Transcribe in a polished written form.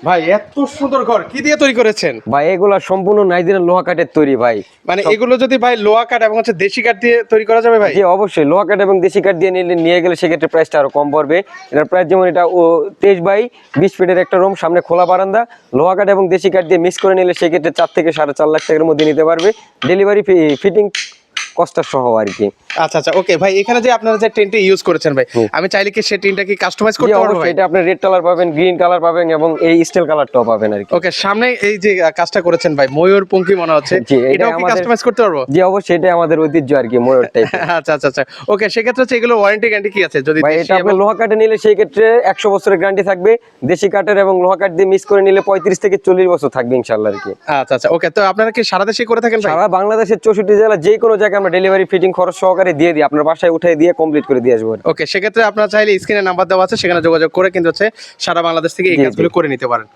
ভাই এত সুন্দর ঘর কি দিয়ে তৈরি করেছেন? ভাই এগুলা সম্পূর্ণ নাইজেরিয়ান লোহা কাঠের তৈরি ভাই। মানে এগুলো যদি ভাই লোহা কাঠ এবং হচ্ছে দেশি কাঠ দিয়ে তৈরি করা যাবে ভাই? জি অবশ্যই, লোহা কাঠ এবং দেশি কাঠ দিয়ে নিয়ে গেলে সেক্ষেত্রে প্রাইসটা আরো কম পড়বে। এটার প্রাইস যেমন এটা 23 বাই 20 ফিটের একটা রুম, সামনে খোলা বারান্দা, লোহা কাঠ এবং দেশি কাঠ দিয়ে মিক্স করে নিলে সেক্ষেত্রে 4 থেকে 4.5 লাখ টাকার মধ্যে নিতে পারবে, ডেলিভারি ফিটিং কস্টার সহ আর কি। আচ্ছা আচ্ছা ওকে ভাই, এখানে যে আপনারা যে টেন্টটা ইউজ করেছেন ভাই, আমি চাইলে কি সেই টেন্টটা কি কাস্টমাইজ জি করতে পারবো অবশ্যই, ভাই? এটা আপনি রেড কালার পাবেন, গ্রিন কালার পাবেন এবং এই স্টিল কালারটাও পাবেন আর কি। ওকে, সামনে এই যে কাজটা করেছেন ভাই, ময়ূর পঙ্খী মনে হচ্ছে, জি, এটাও কি কাস্টমাইজ করতে পারবো? জি অবশ্যই, এটা আমাদের ঐতিহ্য আর কি, ময়ূর টাইপ। আচ্ছা আচ্ছা আচ্ছা ওকে, সেক্ষেত্রে হচ্ছে এগুলো ওয়ারেন্টি গ্যারান্টি কি আছে যদি ভাই দেশি এটা আপনি এবং- লোহা কাঠে নিলে সেই ক্ষেত্রে 100 বছরের গ্যারান্টি থাকবে, দেশি কাঠের এবং লোহা কাঠ দিয়ে মিক্স করে নিলে 35 থেকে 40 বছর থাকবে ইনশাআল্লাহ আর কি। আচ্ছা আচ্ছা ওকে, তো আপনারা কি সারা দেশে করে থাকেন ভাই? সারা বাংলাদেশের 64 জেলা যে কোনো জায়গায় আমরা ডেলিভারি ফিটিং খরচ সহকারে দিয়ে দিই, আপনার বাসায় উঠে দিয়ে কমপ্লিট করে দিয়ে আসবো। ওকে, সেক্ষেত্রে আপনারা চাইলে স্ক্রিনে নাম্বার দেওয়া আছে, সেখানে যোগাযোগ করে কিন্তু হচ্ছে সারা বাংলাদেশ থেকে এই জি, জি। কাজগুলো করে নিতে পারেন।